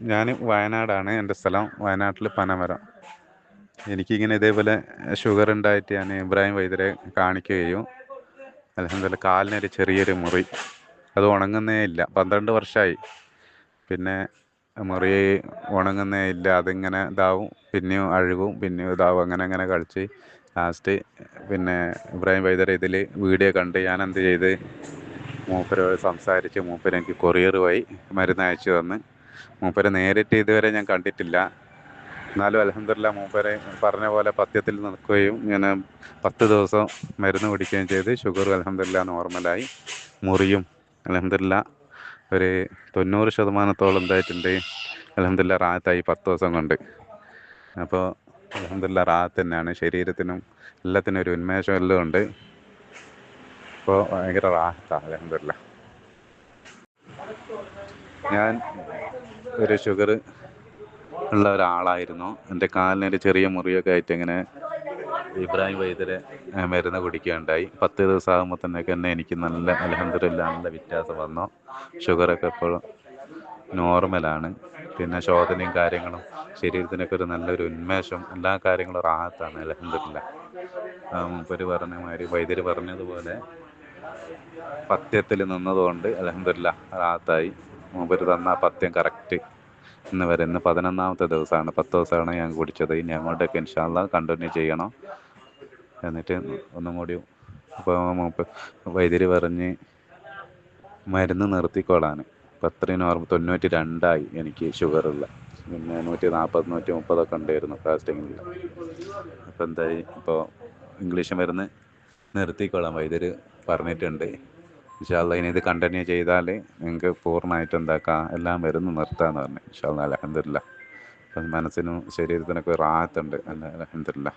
ഞാൻ വയനാടാണ് എൻ്റെ സ്ഥലം. വയനാട്ടിൽ പനമരം. എനിക്കിങ്ങനെ ഇതേപോലെ ഷുഗർ ഉണ്ടായിട്ട് ഞാൻ ഇബ്രാഹിം വൈദ്യരെ കാണിക്കുകയും അൽഹംദുലില്ലാ കാലിനൊരു ചെറിയൊരു മുറി, അത് ഉണങ്ങുന്നേ ഇല്ല. 12 വർഷമായി. പിന്നെ മുറി ഉണങ്ങുന്നേ ഇല്ല, അതിങ്ങനെ ഇതാവും, പിന്നെയും അഴുകും, പിന്നെയും ഇതാവും, അങ്ങനെ അങ്ങനെ കളിച്ച് ലാസ്റ്റ് പിന്നെ ഇബ്രാഹിം വൈദ്യരെ ഇതിൽ വീഡിയോ കണ്ട് ഞാൻ എന്ത് ചെയ്ത്, മൂപ്പരോട് സംസാരിച്ച് മൂപ്പര് എനിക്ക് കൊറിയർ വഴി മരുന്ന് അയച്ചു തന്ന്. മൂപ്പരെ നേരിട്ട് ഇതുവരെ ഞാൻ കണ്ടിട്ടില്ല. എന്നാലും അൽഹംദുലില്ലാ മൂപ്പര് പറഞ്ഞ പോലെ പഥ്യത്തിൽ നിൽക്കുകയും ഇങ്ങനെ 10 ദിവസം മരുന്ന് കുടിക്കുകയും ചെയ്ത് ഷുഗർ അൽഹംദുലില്ലാ നോർമലായി. മുറിയും അൽഹംദുലില്ലാ ഒരു 90% എന്തായിട്ടുണ്ട്. അൽഹംദുലില്ലാ റാഹത്തായി 10 ദിവസം കൊണ്ട്. അപ്പോൾ അൽഹംദുലില്ലാ റാഹത്ത് തന്നെയാണ്, ശരീരത്തിനും എല്ലാത്തിനും ഒരു ഉന്മേഷം എല്ലാം ഉണ്ട്. ഇപ്പോൾ ഭയങ്കര റാഹത്താണ് അൽഹംദുലില്ലാ. ഞാൻ ഒരു ഷുഗർ ഉള്ള ഒരാളായിരുന്നു. എൻ്റെ കാലിനൊരു ചെറിയ മുറിയൊക്കെ ആയിട്ട് ഇങ്ങനെ ഇബ്രാഹിം വൈദ്യരെ മരുന്ന് കുടിക്കുകയുണ്ടായി. 10 ദിവസം ആകുമ്പോൾ തന്നെ എനിക്ക് നല്ല അൽഹംദുലില്ലാ നല്ല വ്യത്യാസം വന്നു. ഷുഗറൊക്കെ ഇപ്പോൾ നോർമലാണ്. പിന്നെ ശോധനയും കാര്യങ്ങളും ശരീരത്തിനൊക്കെ ഒരു നല്ലൊരു ഉന്മേഷം, എല്ലാ കാര്യങ്ങളും റാഹത്താണ് അൽഹംദുലില്ലാ. മൂപ്പര് പറഞ്ഞ മാതിരി വൈദ്യർ പറഞ്ഞതുപോലെ പഥ്യത്തിൽ നിന്നതുകൊണ്ട് അൽഹംദുലില്ലാ റാഹത്തായി. മൂപ്പര് തന്ന പഥ്യം കറക്റ്റ് ഇന്ന് വരെ. ഇന്ന് 11ാമത്തെ ദിവസമാണ്. 10 ദിവസമാണ് ഞാൻ കുടിച്ചത്. ഇനി അങ്ങോട്ടൊക്കെ ഇൻഷാ അള്ളാ കണ്ടിന്യൂ ചെയ്യണം. എന്നിട്ട് ഒന്നും കൂടി ഇപ്പോൾ വൈദ്യര് പറഞ്ഞ് മരുന്ന് നിർത്തിക്കോളാൻ. ഇപ്പം അത്രയും 92ആയി എനിക്ക് ഷുഗറുള്ള. പിന്നെ 140 130 ഉണ്ടായിരുന്നു ഫാസ്റ്റിങ്ങിൽ. അപ്പോൾ എന്തായി, ഇപ്പോൾ ഇംഗ്ലീഷ് മരുന്ന് നിർത്തിക്കോളാം വൈദ്യര് പറഞ്ഞിട്ടുണ്ട്. ഇൻഷാ അള്ളാ ഇനി ഇത് കണ്ടിന്യൂ ചെയ്താൽ നിങ്ങൾക്ക് പൂർണ്ണമായിട്ട് എന്താക്കാം, എല്ലാം മരുന്ന് നിർത്താമെന്ന് പറഞ്ഞു. ഇൻഷാ അള്ളാ അൽഹംദുലില്ലാ. അപ്പം മനസ്സിനും ശരീരത്തിനൊക്കെ റാഹത്തുണ്ട്. അൽഹംദുലില്ലാ.